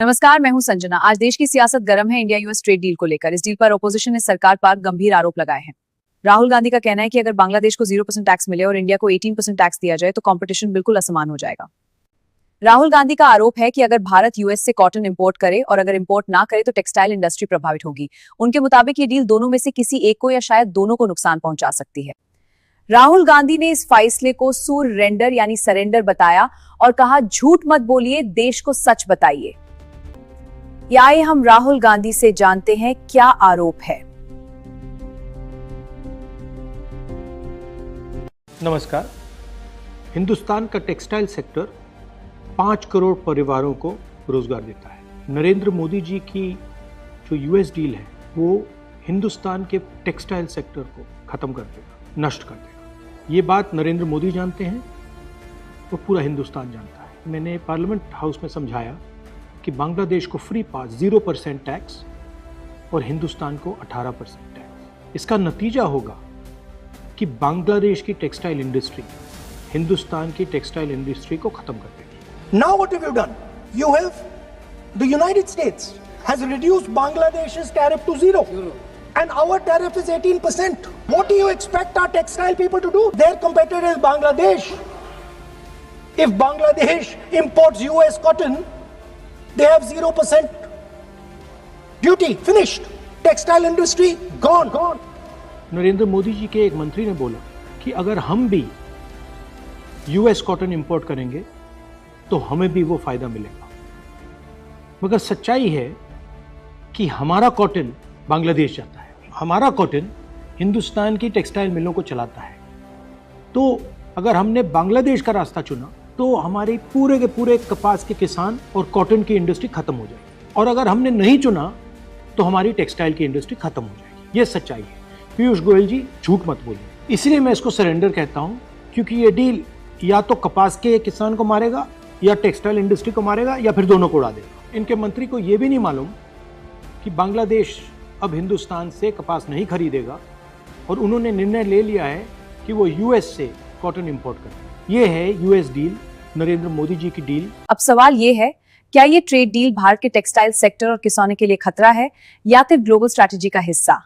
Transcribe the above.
नमस्कार, मैं हूं संजना। आज देश की सियासत गर्म है इंडिया यूएस ट्रेड डील को लेकर। इस डील पर ओपोजिशन ने सरकार पर गंभीर आरोप लगाए हैं। राहुल गांधी का कहना है कि अगर बांग्लादेश को 0% टैक्स मिले और इंडिया को 18% टैक्स दिया जाए तो कंपटीशन बिल्कुल असमान हो जाएगा। राहुल गांधी का आरोप है कि अगर भारत यूएस से कॉटन इंपोर्ट करे और अगर इंपोर्ट ना करे तो टेक्सटाइल इंडस्ट्री प्रभावित होगी। उनके मुताबिक ये डील दोनों में से किसी एक को या शायद दोनों को नुकसान पहुंचा सकती है। राहुल गांधी ने इस फैसले को सुरेंडर यानी सरेंडर बताया और कहा, झूठ मत बोलिए, देश को सच बताइए। आइए हम राहुल गांधी से जानते हैं क्या आरोप है। नमस्कार। हिंदुस्तान का टेक्सटाइल सेक्टर 5 करोड़ परिवारों को रोजगार देता है। नरेंद्र मोदी जी की जो यूएस डील है वो हिंदुस्तान के टेक्सटाइल सेक्टर को खत्म कर देगा, नष्ट कर देगा। ये बात नरेंद्र मोदी जानते हैं और पूरा हिंदुस्तान जानता है। मैंने पार्लियामेंट हाउस में समझाया कि बांग्लादेश को फ्री पास 0% टैक्स और हिंदुस्तान को 18% टैक्स। इसका नतीजा होगा कि बांग्लादेश की टेक्सटाइल इंडस्ट्री हिंदुस्तान की टेक्सटाइल इंडस्ट्री को खत्म कर देगी। Now what have you done? You have the United States has reduced Bangladesh's tariff to zero. And our tariff is 18%. What do you expect our textile people to do? Their competitor is Bangladesh. If Bangladesh imports US cotton, they have 0% duty. Finished. Textile industry gone. Narendra Modi ji के एक मंत्री ने बोला कि अगर हम भी US cotton import करेंगे तो हमें भी वो फायदा मिलेगा। मगर सच्चाई है कि हमारा कॉटन बांग्लादेश जाता है, हमारा कॉटन हिंदुस्तान की टेक्सटाइल मिलों को चलाता है। तो अगर हमने बांग्लादेश का रास्ता चुना तो हमारे पूरे के पूरे कपास के किसान और कॉटन की इंडस्ट्री खत्म हो जाएगी, और अगर हमने नहीं चुना तो हमारी टेक्सटाइल की इंडस्ट्री खत्म हो जाएगी। ये सच्चाई है। पीयूष गोयल जी, झूठ मत बोलिए। इसलिए मैं इसको सरेंडर कहता हूं, क्योंकि ये डील या तो कपास के किसान को मारेगा या टेक्सटाइल इंडस्ट्री को मारेगा या फिर दोनों को उड़ा देगा। इनके मंत्री को यह भी नहीं मालूम कि बांग्लादेश अब हिंदुस्तान से कपास नहीं खरीदेगा और उन्होंने निर्णय ले लिया है कि वो यूएस से कॉटन इंपोर्ट करें। ये है यूएस डील, नरेंद्र मोदी जी की डील। अब सवाल ये है, क्या ये ट्रेड डील भारत के टेक्सटाइल सेक्टर और किसानों के लिए खतरा है या फिर ग्लोबल स्ट्रैटेजी का हिस्सा?